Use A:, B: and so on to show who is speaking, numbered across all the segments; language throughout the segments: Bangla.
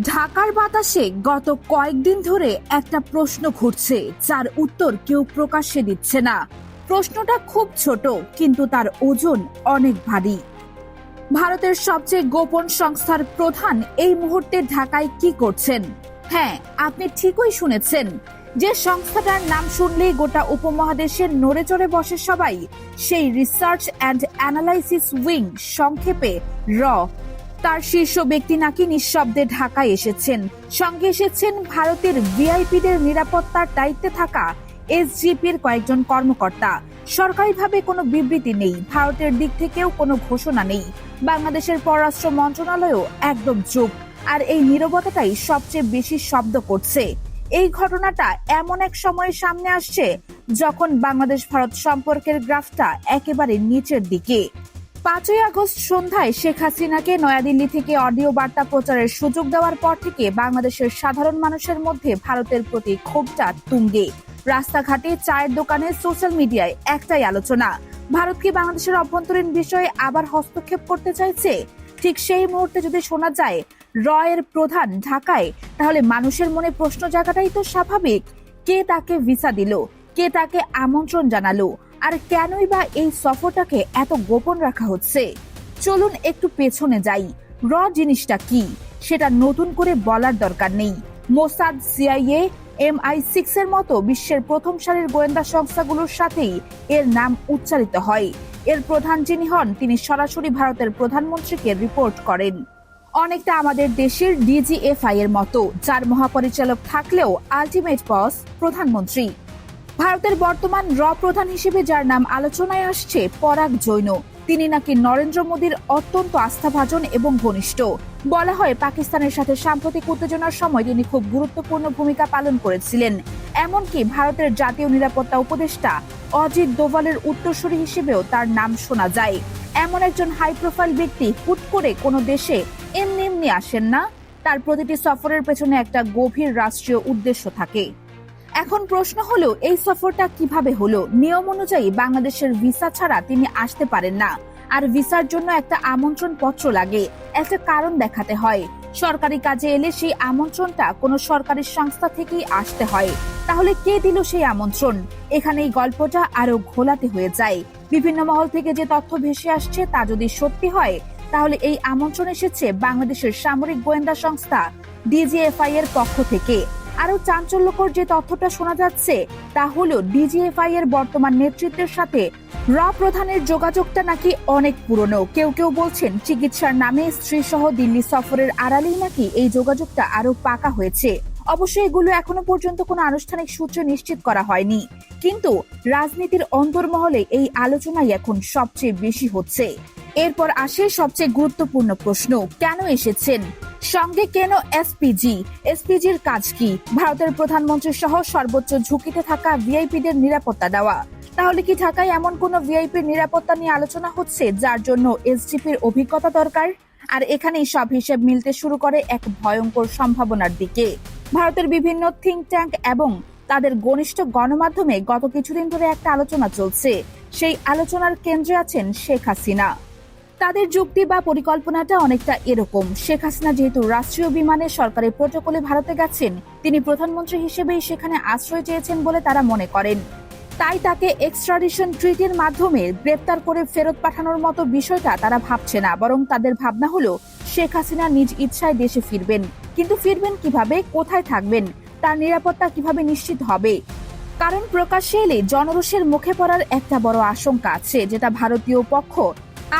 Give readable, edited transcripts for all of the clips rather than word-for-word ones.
A: ঢাকার বাতাসে গত কয়েকদিন ধরে একটা প্রশ্ন ঘুরছে, যার উত্তর কেউ প্রকাশ্যে দিচ্ছে না। প্রশ্নটা খুব ছোট, কিন্তু তার ওজন অনেক ভারী। ভারতের সবচেয়ে গোপন সংস্থার প্রধান এই মুহূর্তে ঢাকায় কি করছেন? হ্যাঁ, আপনি ঠিকই শুনেছেন। যে সংস্থাটার নাম শুনলেই গোটা উপমহাদেশের নড়ে চড়ে বসে সবাই, সেই রিসার্চ অ্যান্ড অ্যানালাইসিস উইং, সংক্ষেপে র। তার শীর্ষ ব্যক্তি নাকি নিঃশব্দে ঢাকায় এসেছেন। সঙ্গে এসেছেন ভারতের ভিআইপিদের নিরাপত্তার দায়িত্বে থাকা এসজিপির কয়েকজন কর্মকর্তা। সরকারিভাবে কোনো বিবৃতি নেই, ভারতের দিক থেকেও কোনো ঘোষণা নেই। বাংলাদেশের পররাষ্ট্র মন্ত্রণালয়ও একদম চুপ। আর এই নীরবতাটাই সবচেয়ে বেশি শব্দ করছে। এই ঘটনাটা এমন এক সময়ে সামনে আসছে যখন বাংলাদেশ ভারত সম্পর্কের গ্রাফটা একেবারে নিচের দিকে। 5ই আগস্ট সন্ধ্যায় শেখ হাসিনাকে নয়াদিল্লি থেকে অডিও বার্তা প্রচারের সুযোগ দেওয়ার পর থেকে বাংলাদেশের সাধারণ মানুষের মধ্যে ভারতের প্রতি ক্ষোভটা তুঙ্গে। রাস্তাঘাটে, চায়ের দোকানে, সোশ্যাল মিডিয়ায় একটাই আলোচনা, ভারত কি বাংলাদেশের অভ্যন্তরীণ বিষয়ে আবার হস্তক্ষেপ করতে চাইছে? ঠিক সেই মুহূর্তে যদি শোনা যায় র এর প্রধান ঢাকায়, তাহলে মানুষের মনে প্রশ্ন জায়গাটাই তো স্বাভাবিক। কে তাকে ভিসা দিল? কে তাকে আমন্ত্রণ জানালো? আর কেনই বা এই সফরটাকে এত গোপন রাখা হচ্ছে? চলুন একটু পেছনে যাই। র জিনিসটা কি সেটা নতুন করে বলার দরকার নেই। মোসাদ, সিআইএ, MI6 এর মতো বিশ্বের প্রথম সারির গোয়েন্দা সংস্থাগুলোর সাথেই এর নাম উচ্চারিত হয়। এর প্রধান যিনি হন, তিনি সরাসরি ভারতের প্রধানমন্ত্রীকে রিপোর্ট করেন। অনেকটা আমাদের দেশের DGFI এর মতো, যার মহাপরিচালক থাকলেও আলটিমেট বস প্রধানমন্ত্রী। ভারতের বর্তমান র প্রধান হিসেবে যার নাম আলোচনায় আসছে, পরাগ জৈন। তিনি নাকি নরেন্দ্র মোদীর অত্যন্ত আস্থাভাজন এবং ঘনিষ্ঠ। বলা হয় পাকিস্তানের সাথে সাম্প্রতিক উত্তেজনার সময় তিনি খুব গুরুত্বপূর্ণ ভূমিকা পালন করেছিলেন। এমনকি ভারতের জাতীয় নিরাপত্তা উপদেষ্টা অজিত দোভালের উত্তরসূরি হিসেবেও তার নাম শোনা যায়। এমন একজন হাই প্রোফাইল ব্যক্তি হুট করে কোনো দেশে এমনি এমনি আসেন না। তার প্রতিটি সফরের পেছনে একটা গভীর রাষ্ট্রীয় উদ্দেশ্য থাকে। এখন প্রশ্ন হলো, এই সফরটা কিভাবে হলো? নিয়ম অনুযায়ী বাংলাদেশের ভিসা ছাড়া তিনি আসতে পারেন না। আর ভিসার জন্য একটা আমন্ত্রণ পত্র লাগে, একটা কারণ দেখাতে হয়। সরকারি কাজে এলে সেই আমন্ত্রণটা কোনো সরকারি সংস্থা থেকেই আসতে হয়। তাহলে কে দিল সেই আমন্ত্রণ? এখানেই গল্পটা আরো ঘোলাটে হয়ে যায়। বিভিন্ন মহল থেকে যে তথ্য ভেসে আসছে তা যদি সত্যি হয়, তাহলে এই আমন্ত্রণ এসেছে বাংলাদেশের সামরিক গোয়েন্দা সংস্থা DGFI এর পক্ষ থেকে। আরো চাঞ্চল্যকর যে তথ্যটা শোনা যাচ্ছে, তা হলো DGFI এর বর্তমান নেতৃত্বের সাথে র প্রধানের যোগাযোগটা নাকি অনেক পুরনো। কেউ কেউ বলছেন চিকিৎসার নামে স্ত্রী সহ দিল্লি সফরের আড়ালেই নাকি এই যোগাযোগটা আরো পাকা হয়েছে। অবশ্য এগুলো এখনো পর্যন্ত কোনো আনুষ্ঠানিক সূত্রে নিশ্চিত করা হয়নি, কিন্তু রাজনীতির অন্তর্মহলে এই আলোচনাই এখন সবচেয়ে বেশি হচ্ছে। এরপর আসে সবচেয়ে গুরুত্বপূর্ণ প্রশ্ন, কেন এসেছেন? সঙ্গে কেন এসপিজির কাজ কি? ভারতের প্রধানমন্ত্রী সহ সর্বোচ্চ ঝুঁকিতে থাকা ভিআইপিদের নিরাপত্তা দেওয়া। তাহলে কি ঢাকায় এমন কোন ভিআইপির নিরাপত্তা নিয়ে আলোচনা হচ্ছে যার জন্য এসজিপির অভিজ্ঞতা দরকার? আর এখানেই সব হিসেব মিলতে শুরু করে এক ভয়ঙ্কর সম্ভাবনার দিকে। ভারতের বিভিন্ন থিঙ্ক ট্যাঙ্ক এবং তাদের ঘনিষ্ঠ গণমাধ্যমে গত কিছুদিন ধরে একটা আলোচনা চলছে। সেই আলোচনার কেন্দ্রে আছেন শেখ হাসিনা। তাদের যুক্তি বা পরিকল্পনাটা অনেকটা এরকম, শেখ হাসিনা যেহেতু রাষ্ট্রীয় বিমানে সরকারি প্রটোকলে ভারতে গেছেন, তিনি প্রধানমন্ত্রী হিসেবেই সেখানে আশ্রয় চেয়েছেন বলে তারা মনে করেন। তাই তাকে এক্সট্রাডিশন ট্রিটির মাধ্যমে গ্রেপ্তার করে ফেরত পাঠানোর মতো বিষয়টা তারা ভাবছে না, বরং তাদের ভাবনা হলো শেখ হাসিনা নিজ ইচ্ছায় দেশে ফিরবেন। কিন্তু ফিরবেন কিভাবে, কোথায় থাকবেন, তার নিরাপত্তা কিভাবে নিশ্চিত হবে? কারণ প্রকাশ্যে এলে জনরোষের মুখে পড়ার একটা বড় আশঙ্কা আছে, যেটা ভারতীয় পক্ষ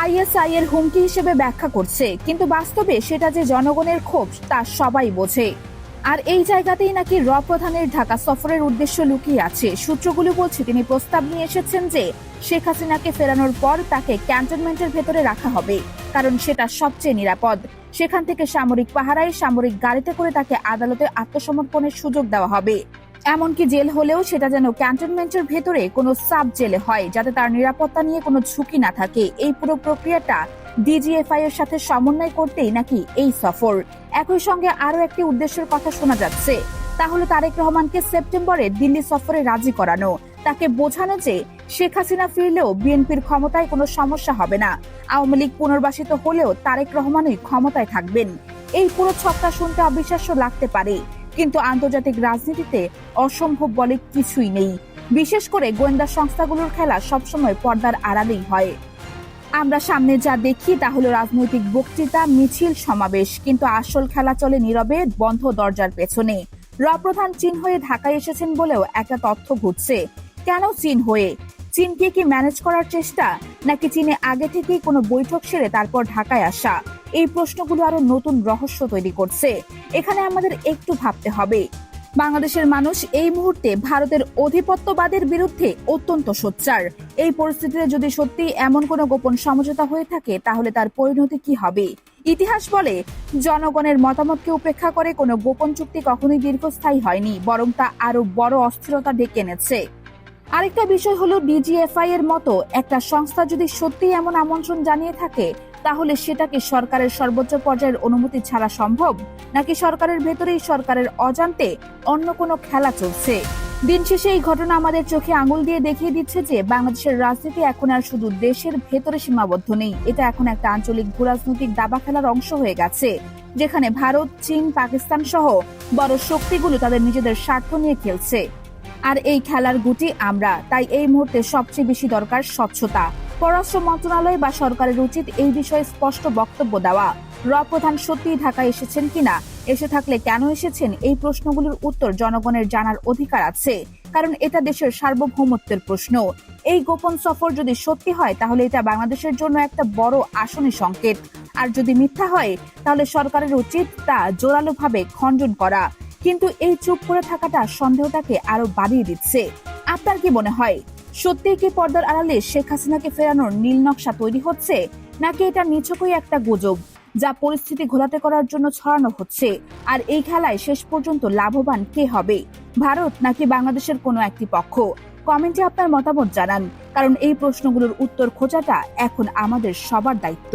A: ISI এর হুমকি হিসেবে ব্যাখ্যা করছে। কিন্তু বাস্তবে সেটা যে জনগণের ক্ষোভ তা সবাই বোঝে। আর এই জায়গাতেই নাকি র প্রধানের ঢাকা সফরের উদ্দেশ্য লুকিয়ে আছে। সূত্রগুলো বলছে তিনি প্রস্তাব নিয়ে এসেছেন যে শেখ হাসিনাকে ফেরানোর পর তাকে ক্যান্টনমেন্টের ভেতরে রাখা হবে, কারণ সেটা সবচেয়ে নিরাপদ। সেখান থেকে সামরিক পাহারায় সামরিক গাড়িতে করে তাকে আদালতে আত্মসমর্পণের সুযোগ দেওয়া হবে। এমনকি জেল হলেও সেটা যেন ক্যান্টনমেন্টের ভেতরে কোনো সাব জেলে হয়, যাতে তার নিরাপত্তা নিয়ে কোনো ঝুঁকি না থাকে। এই পুরো প্রক্রিয়াটা DGFI এর সাথে সমন্বয় করতেই নাকি এই সফর। একই সঙ্গে আরো একটি উদ্দেশ্যের কথা শোনা যাচ্ছে, তা হলো তারেক রহমানকে সেপ্টেম্বরে দিল্লি সফরে রাজি করানো। তাকে বোঝানো যে শেখ হাসিনা ফিরলেও বিএনপির ক্ষমতায় কোনো সমস্যা হবে না, আওয়ামী লীগ পুনর্বাসিত হলেও তারেক রহমানই ক্ষমতায় থাকবেন। এই পুরো ছকটা শুনতে অবিশ্বাস্য লাগতে পারে, কিন্তু আন্তর্জাতিক রাজনীতিতে অসম্ভব বলে কিছুই নেই। বিশেষ করে গোয়েন্দা সংস্থাগুলোর খেলা সবসময় পর্দার আড়ালেই হয়। আমরা সামনে যা দেখি তা হলো রাজনৈতিক বক্তৃতা, মিছিল, সমাবেশ, কিন্তু আসল খেলা চলে নীরবে, বন্ধ দরজার পেছনে। প্রধান চীন হয়ে ঢাকায় এসেছেন বলেও একটা তথ্য ঘুরছে। কেন চীন হয়ে? চীনকে কি ম্যানেজ করার চেষ্টা, নাকি চীনে আগে থেকেই কোনো বৈঠক সেরে তারপর ঢাকায় আসা? এই প্রশ্নগুলো আরো নতুন রহস্য তৈরি করছে। এখানে আমাদের একটু ভাবতে হবে। বাংলাদেশের মানুষ এই মুহূর্তে ভারতের অধিপত্যবাদের বিরুদ্ধে অত্যন্ত সোচ্চার। এই পরিস্থিতিতে যদি সত্যি এমন কোনো গোপন সমঝোতা হয়ে থাকে, তাহলে তার পরিণতি কি হবে? ইতিহাস বলে, জনগণের মতামতকে উপেক্ষা করে কোনো গোপন চুক্তি কখনোই দীর্ঘস্থায়ী হয়নি, বরং তা আরো বড় অস্থিরতা ডেকে এনেছে। আরেকটা বিষয় হলো, ডিজিএফআই এর মতো একটা সংস্থা যদি সত্যি এমন আমন্ত্রণ জানিয়ে থাকে, তাহলে সেটা কি সরকারের সর্বোচ্চ পর্যায়ের অনুমতি ছাড়া সম্ভব, নাকি সরকারের ভেতরেই সরকারের অজান্তে অন্য কোনো খেলা চলছে? দিন শেষে এই ঘটনা আমাদের চোখে আঙুল দিয়ে দেখিয়ে দিচ্ছে যে বাংলাদেশের রাজনীতি এখন আর শুধু দেশের ভেতরে সীমাবদ্ধ নেই, এটা এখন একটা আঞ্চলিক ভূরাজনৈতিক দাবা খেলার অংশ হয়ে গেছে, যেখানে ভারত, চীন, পাকিস্তান সহ বড় শক্তিগুলো তাদের নিজেদের স্বার্থ নিয়ে খেলছে। আর এই খেলার গুটি আমরা। তাই এই মুহূর্তে সবচেয়ে বেশি দরকার স্বচ্ছতা। পররাষ্ট্র মন্ত্রণালয় বা সরকারের উচিত এই বিষয়ে স্পষ্ট বক্তব্য দেওয়া। প্রধান সত্যিই ঢাকায় এসেছেন কিনা, এসে থাকলে কেন এসেছেন, এই প্রশ্নগুলোর উত্তর জনগণের জানার অধিকার আছে, কারণ এটা দেশের সার্বভৌমত্বের প্রশ্ন। এই গোপন সফর যদি সত্যি হয়, তাহলে এটা বাংলাদেশের জন্য একটা বড় আসনি সংকেত। আর যদি মিথ্যা হয়, তাহলে সরকারের উচিত তা জোরালোভাবে খণ্ডন করা। কিন্তু এই চুপ করে থাকাটা সন্দেহটাকে আরো বাড়িয়ে দিচ্ছে। আপনার কি মনে হয়, সত্যিই কি পর্দার আড়ালে শেখ হাসিনাকে ফেরানোর নীল নকশা তৈরি হচ্ছে, নাকি এটা নিছকই একটা গুজব যা পরিস্থিতি ঘোলাটে করার জন্য ছড়ানো হচ্ছে? আর এই খেলায় শেষ পর্যন্ত লাভবান কে হবে, ভারত নাকি বাংলাদেশের কোনো একটি পক্ষ? কমেন্টে আপনার মতামত জানান, কারণ এই প্রশ্নগুলোর উত্তর খোঁজাটা এখন আমাদের সবার দায়িত্ব।